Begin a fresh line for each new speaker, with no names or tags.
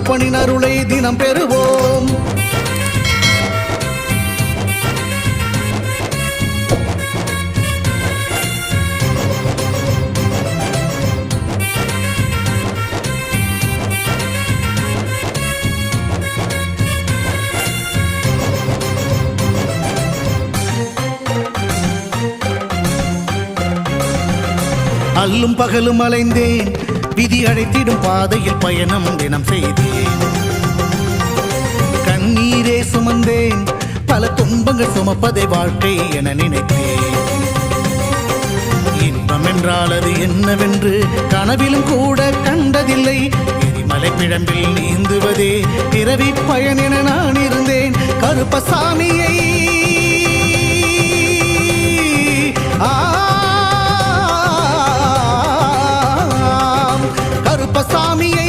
கருப்பனின் அருளை தினம் பெறுவோம். அல்லும் பகலும் அலைந்தேன், விதி அழைத்திடும் பாதையில் பயணம் தினம் செய்தேன். கண்ணீரே சுமந்தேன், பல துன்பங்கள் சுமப்பதை வாழ்க்கை என நினைத்தேன். இன்பம் என்றால் அது என்னவென்று கனவிலும் கூட கண்டதில்லை. எரிமலை பிழம்பில் நீந்துவதே பிறவி பயன் என நான் இருந்தேன். கருப்பசாமியை கருப்பசாமியை